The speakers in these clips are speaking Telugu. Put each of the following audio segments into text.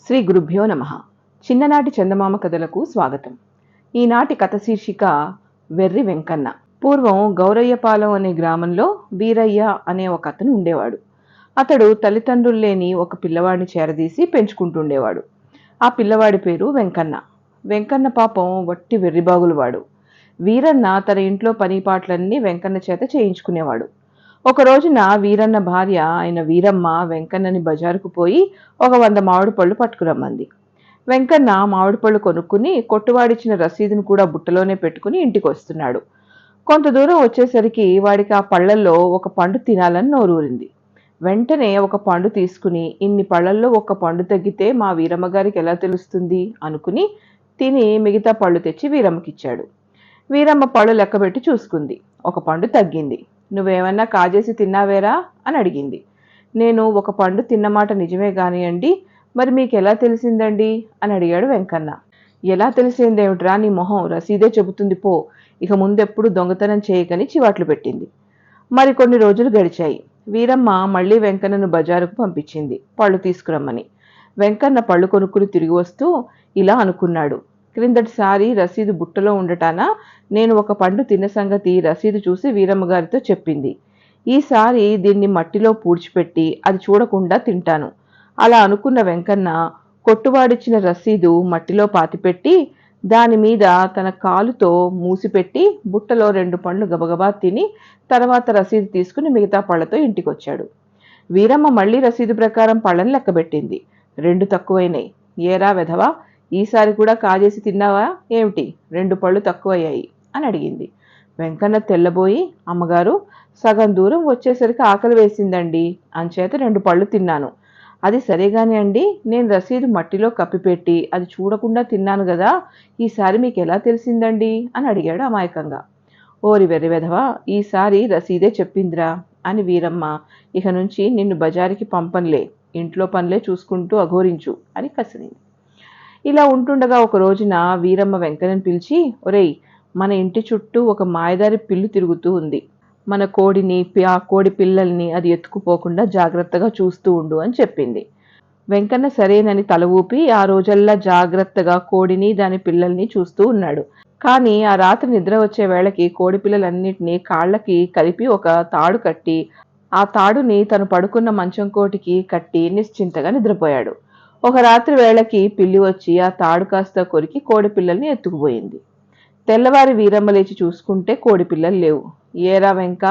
శ్రీ గురుభ్యో నమః. చిన్ననాటి చందమామ కథలకు స్వాగతం. ఈనాటి కథ శీర్షిక వెర్రి వెంకన్న. పూర్వం గౌరయ్యపాలెం అనే గ్రామంలో వీరయ్య అనే ఒక అతను ఉండేవాడు. అతడు తల్లిదండ్రులు లేని ఒక పిల్లవాడిని చేరదీసి పెంచుకుంటుండేవాడు. ఆ పిల్లవాడి పేరు వెంకన్న. వెంకన్న పాపం వట్టి వెర్రిబాగులవాడు. వీరన్న తన ఇంట్లో పనిపాట్లన్నీ వెంకన్న చేత చేయించుకునేవాడు. ఒక రోజున వీరన్న భార్య అయిన వీరమ్మ వెంకన్నని బజారుకు పోయి ఒక 100 మామిడి పళ్ళు పట్టుకురమ్మంది. వెంకన్న మామిడి పళ్ళు కొనుక్కుని కొట్టువాడిచ్చిన రసీదును కూడా బుట్టలోనే పెట్టుకుని ఇంటికి వస్తున్నాడు. కొంత దూరం వచ్చేసరికి వాడికి ఆ పళ్ళల్లో ఒక పండు తినాలని నోరూరింది. వెంటనే ఒక పండు తీసుకుని ఇన్ని పళ్ళల్లో ఒక పండు తగ్గితే మా వీరమ్మ గారికి ఎలా తెలుస్తుంది అనుకుని తిని మిగతా పళ్ళు తెచ్చి వీరమ్మకిచ్చాడు. వీరమ్మ పళ్ళు లెక్కబెట్టి చూసుకుంది. ఒక పండు తగ్గింది. నువ్వేమన్నా కాజేసి తిన్నావేరా అని అడిగింది. నేను ఒక పండు తిన్నమాట నిజమే కానియండి, మరి మీకెలా తెలిసిందండి అని అడిగాడు వెంకన్న. ఎలా తెలిసిందేమిట్రా నీ మొహం, రసీదే చెబుతుంది పో, ఇక ముందెప్పుడు దొంగతనం చేయకని చివాట్లు పెట్టింది. మరి కొన్ని రోజులు గడిచాయి. వీరమ్మ మళ్ళీ వెంకన్నను బజారుకు పంపించింది పళ్ళు తీసుకురమ్మని. వెంకన్న పళ్ళు కొనుక్కుని తిరిగి వస్తూ ఇలా అనుకున్నాడు. క్రిందటిసారి రసీదు బుట్టలో ఉండటాన నేను ఒక పండు తిన్న సంగతి రసీదు చూసి వీరమ్మ గారితో చెప్పింది. ఈసారి దీన్ని మట్టిలో పూడ్చిపెట్టి అది చూడకుండా తింటాను. అలా అనుకున్న వెంకన్న కొట్టువాడిచ్చిన రసీదు మట్టిలో పాతిపెట్టి దాని మీద తన కాలుతో మూసిపెట్టి బుట్టలో 2 పండ్లు గబగబా తిని తర్వాత రసీదు తీసుకుని మిగతా పళ్లతో ఇంటికొచ్చాడు. వీరమ్మ మళ్ళీ రసీదు ప్రకారం పళ్ళని లెక్కబెట్టింది. 2 తక్కువైనాయి. ఏరా వెధవా, ఈసారి కూడా కాజేసి తిన్నావా ఏమిటి, 2 పళ్ళు తక్కువయ్యాయి అని అడిగింది. వెంకన్న తెల్లబోయి, అమ్మగారు, సగం దూరం వచ్చేసరికి ఆకలి వేసిందండి, అంచేత 2 పళ్ళు తిన్నాను. అది సరేగాని అండి, నేను రసీదు మట్టిలో కప్పిపెట్టి అది చూడకుండా తిన్నాను కదా, ఈసారి మీకు ఎలా తెలిసిందండి అని అడిగాడు అమాయకంగా. ఓరి వెర్రి వెధవా, ఈసారి రసీదే చెప్పిందిరా అని వీరమ్మ ఇక నుంచి నిన్ను బజారుకి పంపన్లే, ఇంట్లో పనులే చూసుకుంటూ అఘోరించు అని కసిరింది. ఇలా ఉంటుండగా ఒక రోజున వీరమ్మ వెంకన్నని పిలిచి, ఒరేయ్, మన ఇంటి చుట్టూ ఒక మాయదారి పిల్లి తిరుగుతూ ఉంది. మన కోడిని, ఆ కోడి పిల్లల్ని అది ఎత్తుకుపోకుండా జాగ్రత్తగా చూస్తూ ఉండు అని చెప్పింది. వెంకన్న సరేనని తల ఊపి ఆ రోజల్లా జాగ్రత్తగా కోడిని దాని పిల్లల్ని చూస్తూ ఉన్నాడు. కానీ ఆ రాత్రి నిద్ర వచ్చే వేళకి కోడి పిల్లలన్నింటినీ కాళ్ళకి కలిపి ఒక తాడు కట్టి ఆ తాడుని తను పడుకున్న మంచం కోటికి కట్టి నిశ్చింతగా నిద్రపోయాడు. ఒక రాత్రి వేళకి పిల్లి వచ్చి ఆ తాడు కాస్త కొరికి కోడి పిల్లల్ని ఎత్తుకుపోయింది. తెల్లవారి వీరమ్మ లేచి చూసుకుంటే కోడి పిల్లలు లేవు. ఏరా వెంక,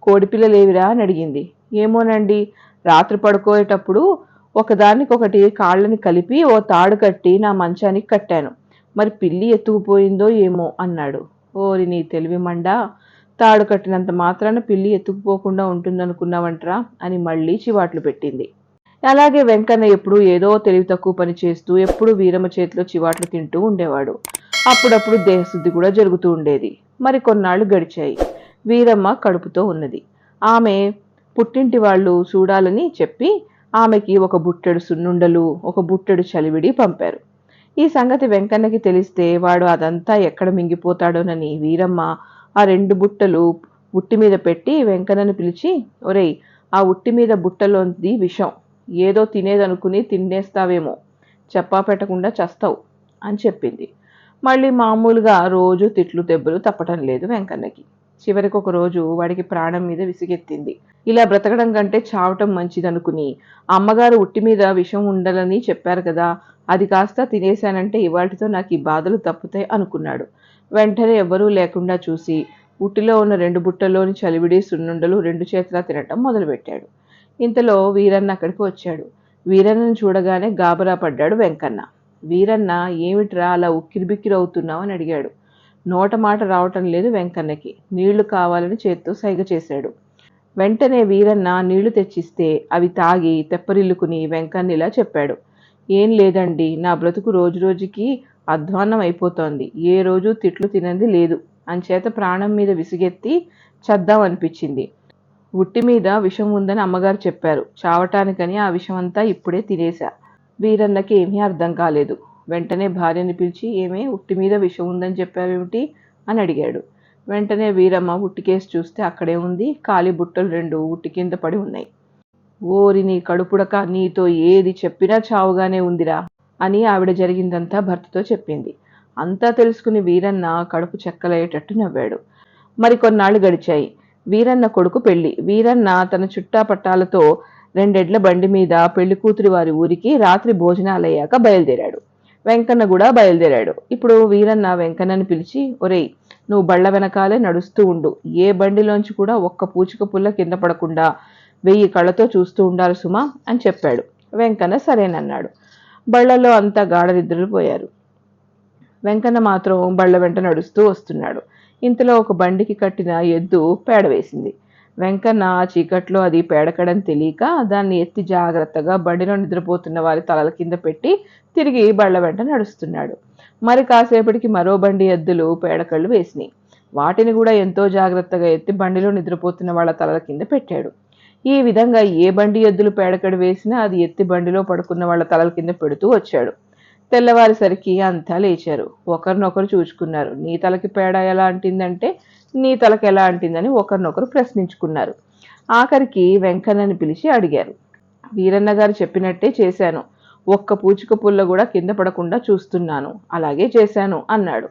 కోడి పిల్లలేవిరా అని అడిగింది. ఏమోనండి, రాత్రి పడుకోయేటప్పుడు ఒకదానికొకటి కాళ్ళని కలిపి ఓ తాడు కట్టి నా మంచానికి కట్టాను, మరి పిల్లి ఎత్తుకుపోయిందో ఏమో అన్నాడు. ఓరి నీ తెలివి మండా, తాడు కట్టినంత మాత్రాన పిల్లి ఎత్తుకుపోకుండా ఉంటుందనుకున్నావంట్రా అని మళ్ళీ చివాట్లు పెట్టింది. అలాగే వెంకన్న ఎప్పుడు ఏదో తెలివి తక్కువ పని చేస్తూ ఎప్పుడు వీరమ్మ చేతిలో చివాట్లు తింటూ ఉండేవాడు. అప్పుడప్పుడు దేహశుద్ధి కూడా జరుగుతూ ఉండేది. మరి కొన్నాళ్ళు గడిచాయి. వీరమ్మ కడుపుతో ఉన్నది. ఆమె పుట్టింటి వాళ్ళు చూడాలని చెప్పి ఆమెకి ఒక బుట్టెడు సున్నుండలు, ఒక బుట్టెడు చలివిడి పంపారు. ఈ సంగతి వెంకన్నకి తెలిస్తే వాడు అదంతా ఎక్కడ మింగిపోతాడోనని వీరమ్మ ఆ 2 బుట్టలు ఉట్టి మీద పెట్టి వెంకన్నని పిలిచి, ఒరేయ్, ఆ ఉట్టి మీద బుట్టలోంది విషం, ఏదో తినేదనుకుని తినేస్తావేమో, చెప్పా పెట్టకుండా చస్తావు అని చెప్పింది. మళ్ళీ మామూలుగా రోజు తిట్లు దెబ్బలు తప్పటం లేదు వెంకన్నకి. చివరికి ఒక రోజు వాడికి ప్రాణం మీద విసిగెత్తింది. ఇలా బ్రతకడం కంటే చావటం మంచిదనుకుని అమ్మగారు ఉట్టి మీద విషం ఉండాలని చెప్పారు కదా, అది కాస్త తినేశానంటే ఇవాటితో నాకు ఈ బాధలు తప్పుతాయి అనుకున్నాడు. వెంటనే ఎవ్వరూ లేకుండా చూసి ఉట్టిలో ఉన్న 2 బుట్టల్లోని చలివిడి సున్నుండలు 2 చేతులా తినటం మొదలుపెట్టాడు. ఇంతలో వీరన్న అక్కడికి వచ్చాడు. వీరన్నను చూడగానే గాబరా పడ్డాడు వెంకన్న. వీరన్న, ఏమిట్రా అలా ఉక్కిరిబిక్కిరవుతున్నావు అని అడిగాడు. నోట మాట రావటం లేదు వెంకన్నకి. నీళ్లు కావాలని చేత్తో సైగ చేశాడు. వెంటనే వీరన్న నీళ్లు తెచ్చిస్తే అవి తాగి తెప్పరిల్లుకుని వెంకన్న ఇలా చెప్పాడు. ఏం లేదండి, నా బ్రతుకు రోజురోజుకి అధ్వాన్నం అయిపోతోంది. ఏ రోజు తిట్లు తినంది లేదు, అంచేత ప్రాణం మీద విసిగెత్తి చద్దామనిపించింది. ఉట్టి మీద విషం ఉందని అమ్మగారు చెప్పారు. చావటానికని ఆ విషమంతా ఇప్పుడే తినేశా. వీరన్నకి ఏమీ అర్థం కాలేదు. వెంటనే భార్యని పిలిచి, ఏమే, ఉట్టి మీద విషం ఉందని చెప్పావేమిటి అని అడిగాడు. వెంటనే వీరమ్మ ఉట్టికేసి చూస్తే అక్కడే ఉంది. ఖాళీ బుట్టలు 2 ఉట్టి కింద పడి ఉన్నాయి. ఓరి నీ కడుపుడక, నీతో ఏది చెప్పినా చావుగానే ఉందిరా అని ఆవిడ జరిగిందంతా భర్తతో చెప్పింది. అంతా తెలుసుకుని వీరన్న కడుపు చెక్కలయ్యేటట్టు నవ్వాడు. మరికొన్నాళ్లు గడిచాయి. వీరన్న కొడుకు పెళ్లి. వీరన్న తన చుట్టాపట్టాలతో రెండెడ్ల బండి మీద పెళ్లి కూతురి వారి ఊరికి రాత్రి భోజనాలయ్యాక బయలుదేరాడు. వెంకన్న కూడా బయలుదేరాడు. ఇప్పుడు వీరన్న వెంకన్నని పిలిచి, ఒరేయ్, నువ్వు బళ్ళ వెనకాలే నడుస్తూ ఉండు. ఏ బండిలోంచి కూడా ఒక్క పూచిక పుల్ల కింద పడకుండా 1000 కళ్ళతో చూస్తూ ఉండాలి సుమా అని చెప్పాడు. వెంకన్న సరేనన్నాడు. బళ్లలో అంతా గాఢనిద్రలు పోయారు. వెంకన్న మాత్రం బళ్ళ వెంట నడుస్తూ వస్తున్నాడు. ఇంతలో ఒక బండికి కట్టిన ఎద్దు పేడ వేసింది. వెంకన్న ఆ చీకట్లో అది పేడకడని తెలియక దాన్ని ఎత్తి జాగ్రత్తగా బండిలో నిద్రపోతున్న వారి తలల కింద పెట్టి తిరిగి బళ్ళ వెంట నడుస్తున్నాడు. మరి కాసేపటికి మరో బండి ఎద్దులు పేడకళ్ళు వేసినాయి. వాటిని కూడా ఎంతో జాగ్రత్తగా ఎత్తి బండిలో నిద్రపోతున్న వాళ్ళ తలల కింద పెట్టాడు. ఈ విధంగా ఏ బండి ఎద్దులు పేడకడు వేసినా అది ఎత్తి బండిలో పడుకున్న వాళ్ళ తలల కింద పెడుతూ వచ్చాడు. తెల్లవారేసరికి అంతా లేచారు. ఒకరినొకరు చూచుకున్నారు. నీ తలకి పేడ ఎలా అంటిందంటే నీ తలకి ఎలా అంటిందని ఒకరినొకరు ప్రశ్నించుకున్నారు. ఆఖరికి వెంకన్నని పిలిచి అడిగారు. వీరన్న గారు చెప్పినట్టే చేశాను. ఒక్క పూచిక పుల్ల కూడా కింద పడకుండా చూస్తున్నాను. అలాగే చేశాను అన్నాడు.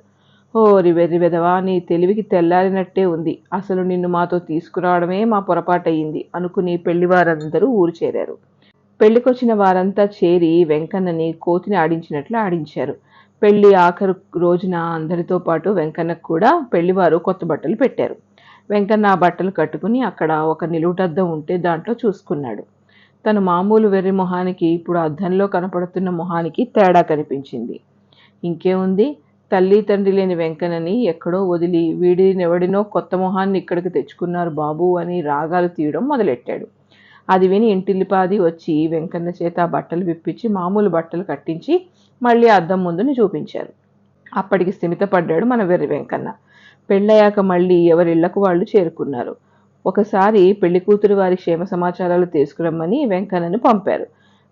ఓరి వెర్రి వెదవా, నీ తెలివికి తెల్లారినట్టే ఉంది. అసలు నిన్ను మాతో తీసుకురావడమే మా పొరపాటయింది అనుకుని పెళ్లివారందరూ ఊరు చేరారు. పెళ్లికొచ్చిన వారంతా చేరి వెంకన్నని కోతిని ఆడించినట్లు ఆడించారు. పెళ్లి ఆఖరు రోజున అందరితో పాటు వెంకన్నకు కూడా పెళ్లివారు కొత్త బట్టలు పెట్టారు. వెంకన్న ఆ బట్టలు కట్టుకుని అక్కడ ఒక నిలువుటద్దం ఉంటే దాంట్లో చూసుకున్నాడు. తన మామూలు వెర్రి మొహానికి ఇప్పుడు అద్దంలో కనపడుతున్న మొహానికి తేడా కనిపించింది. ఇంకేముంది, తల్లి తండ్రి లేని వెంకన్నని ఎక్కడో వదిలి వీడినెవడినో కొత్త మొహాన్ని ఇక్కడికి తెచ్చుకున్నారు బాబు అని రాగాలు తీయడం మొదలెట్టాడు. అది విని ఇంటిల్లిపాది వచ్చి వెంకన్న చేత ఆ బట్టలు విప్పించి మామూలు బట్టలు కట్టించి మళ్ళీ అద్దం ముందుని చూపించారు. అప్పటికి స్థిమితపడ్డాడు మన వెర్రి వెంకన్న. పెళ్ళయ్యాక మళ్ళీ ఎవరిళ్లకు వాళ్ళు చేరుకున్నారు. ఒకసారి పెళ్లి కూతురు వారి క్షేమ సమాచారాలు తీసుకురమ్మని వెంకన్నను పంపారు.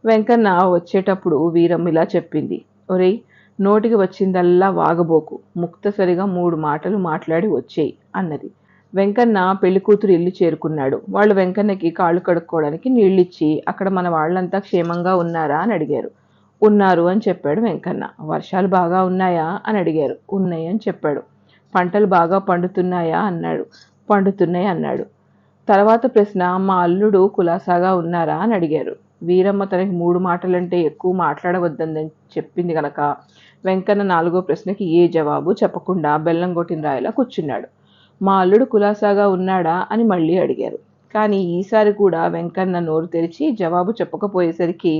వెంకన్న వచ్చేటప్పుడు వీరమ్మ ఇలా చెప్పింది. ఒరేయ్, నోటికి వచ్చిందల్లా వాగబోకు. ముక్తసరిగా 3 మాటలు మాట్లాడి వచ్చేయి అన్నది. వెంకన్న పెళ్లి కూతురు ఇల్లు చేరుకున్నాడు. వాళ్ళు వెంకన్నకి కాళ్ళు కడుక్కోవడానికి నీళ్ళిచ్చి అక్కడ మన వాళ్ళంతా క్షేమంగా ఉన్నారా అని అడిగారు. ఉన్నారు అని చెప్పాడు వెంకన్న. వర్షాలు బాగా ఉన్నాయా అని అడిగారు. ఉన్నాయి అని చెప్పాడు. పంటలు బాగా పండుతున్నాయా అన్నాడు. పండుతున్నాయి అన్నాడు. తర్వాత ప్రశ్న, మా అల్లుడు కులాసాగా ఉన్నారా అని అడిగారు. వీరమ్మ తనకి 3 మాటలంటే ఎక్కువ మాట్లాడవద్దని చెప్పింది గనక వెంకన్న 4వ ప్రశ్నకి ఏ జవాబు చెప్పకుండా బెల్లం కొట్టిన రాయిలా కూర్చున్నాడు. మా అల్లుడు కులాసాగా ఉన్నాడా అని మళ్ళీ అడిగారు. కానీ ఈసారి కూడా వెంకన్న నోరు తెరిచి జవాబు చెప్పకపోయేసరికి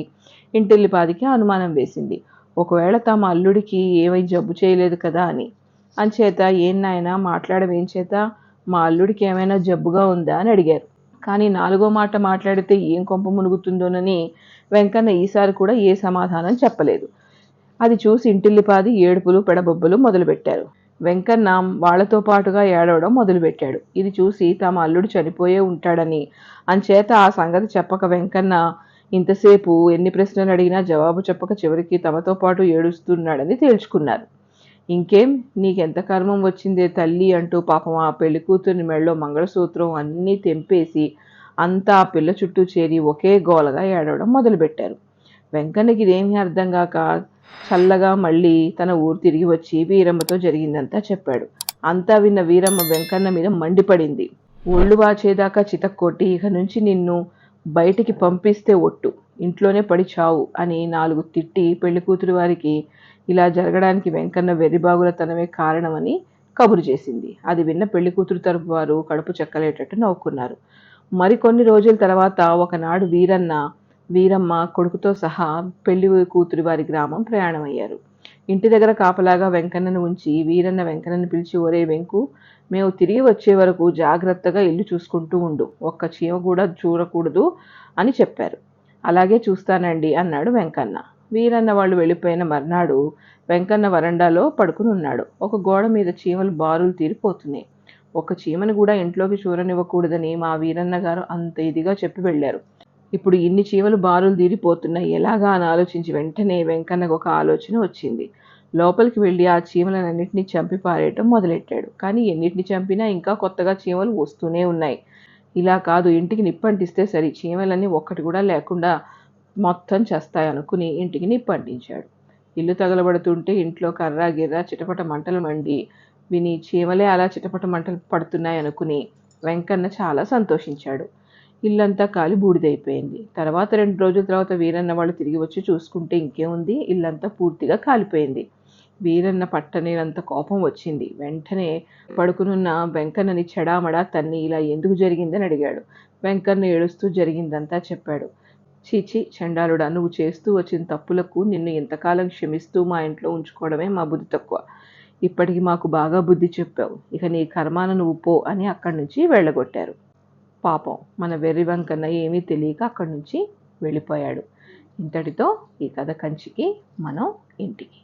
ఇంటిల్లిపాదికి అనుమానం వేసింది. ఒకవేళ తమ అల్లుడికి ఏమై జబ్బు చేయలేదు కదా అని. అంచేత, ఏం నాయనా మాట్లాడవేం చేత, మా అల్లుడికి ఏమైనా జబ్బుగా ఉందా అని అడిగారు. కానీ 4వ మాట మాట్లాడితే ఏం కొంప మునుగుతుందోనని వెంకన్న ఈసారి కూడా ఏ సమాధానం చెప్పలేదు. అది చూసి ఇంటిల్లిపాది ఏడుపులు పెడబొబ్బలు మొదలుపెట్టారు. వెంకన్న వాళ్లతో పాటుగా ఏడవడం మొదలుపెట్టాడు. ఇది చూసి తమ అల్లుడు చనిపోయే ఉంటాడని, అంచేత ఆ సంగతి చెప్పక వెంకన్న ఇంతసేపు ఎన్ని ప్రశ్నలు అడిగినా జవాబు చెప్పక చివరికి తమతో పాటు ఏడుస్తున్నాడని తేల్చుకున్నారు. ఇంకేం, నీకెంత కర్మం వచ్చిందే తల్లి అంటూ పాపం ఆ పెళ్లి కూతురిని మెళ్ళో మంగళసూత్రం అన్నీ తెంపేసి అంతా ఆ పిల్ల చుట్టూ చేరి ఒకే గోలగా ఏడవడం మొదలుపెట్టారు. వెంకన్నకి ఇదేమీ అర్థం కాక చల్లగా మళ్ళీ తన ఊరు తిరిగి వచ్చి వీరమ్మతో జరిగిందంతా చెప్పాడు. అంతా విన్న వీరమ్మ వెంకన్న మీద మండిపడింది. ఒళ్ళు వాచేదాకా చితక్కొట్టి, ఇక నుంచి నిన్ను బయటికి పంపిస్తే ఒట్టు, ఇంట్లోనే పడి చావు అని 4 తిట్టి పెళ్లి కూతురు వారికి ఇలా జరగడానికి వెంకన్న వెర్రిబాగులతనమే కారణమని కబురు చేసింది. అది విన్న పెళ్లి కూతురు తరపు వారు కడుపు చెక్కలేటట్టు నవ్వుకున్నారు. మరికొన్ని రోజుల తర్వాత ఒకనాడు వీరమ్మ కొడుకుతో సహా పెళ్లి కూతురి వారి గ్రామం ప్రయాణమయ్యారు. ఇంటి దగ్గర కాపలాగా వెంకన్నను ఉంచి వీరన్న వెంకన్నను పిలిచి, ఒరే వెంకు, మేము తిరిగి వచ్చే వరకు జాగ్రత్తగా ఇల్లు చూసుకుంటూ ఉండు, ఒక్క చీమ కూడా చూడకూడదు అని చెప్పారు. అలాగే చూస్తానండి అన్నాడు వెంకన్న. వీరన్న వాళ్ళు వెళ్ళిపోయిన మర్నాడు వెంకన్న వరండాలో పడుకుని ఉన్నాడు. ఒక గోడ మీద చీమలు బారులు తీరిపోతున్నాయి. ఒక చీమను కూడా ఇంట్లోకి చూరనివ్వకూడదని మా వీరన్న గారు అంత ఇదిగా చెప్పి వెళ్ళారు. ఇప్పుడు ఇన్ని చీమలు బారులు తీరిపోతున్నాయి, ఎలాగా అని ఆలోచించి వెంటనే వెంకన్నకు ఒక ఆలోచన వచ్చింది. లోపలికి వెళ్ళి ఆ చీమలన్నింటినీ చంపి పారేయటం మొదలెట్టాడు. కానీ ఎన్నిటిని చంపినా ఇంకా కొత్తగా చీమలు వస్తూనే ఉన్నాయి. ఇలా కాదు, ఇంటికి నిప్పంటిస్తే సరి, చీమలన్నీ ఒక్కటి కూడా లేకుండా మొత్తం చేస్తాయనుకుని ఇంటికి నిప్పంటించాడు. ఇల్లు తగలబడుతుంటే ఇంట్లో కర్ర గిర్ర చిటపట మంటలు మండి విని చీమలే అలా చిటపట మంటలు పడుతున్నాయనుకుని వెంకన్న చాలా సంతోషించాడు. ఇల్లంతా కాలి బూడిదైపోయింది. తర్వాత 2 రోజుల తర్వాత వీరన్న వాళ్ళు తిరిగి వచ్చి చూసుకుంటే ఇంకేముంది, ఇల్లంతా పూర్తిగా కాలిపోయింది. వీరన్న పట్టనేనంత కోపం వచ్చింది. వెంటనే పడుకునున్న వెంకన్నని చెడామడా తన్ని ఇలా ఎందుకు జరిగిందని అడిగాడు. వెంకన్న ఏడుస్తూ జరిగిందంతా చెప్పాడు. చీచి చండాలుడా, నువ్వు చేస్తూ వచ్చిన తప్పులకు నిన్ను ఇంతకాలం క్షమిస్తూ మా ఇంట్లో ఉంచుకోవడమే మా బుద్ధి తక్కువ. ఇప్పటికి మాకు బాగా బుద్ధి చెప్పావు, ఇక నీ కర్మాన నువ్వు పో అని అక్కడి నుంచి వెళ్ళగొట్టారు. పాపం మన వెర్రి వెంకన్న ఏమీ తెలియక అక్కడి నుంచి వెళ్ళిపోయాడు. ఇంతటితో ఈ కథ కంచికి, మనం ఇంటికి.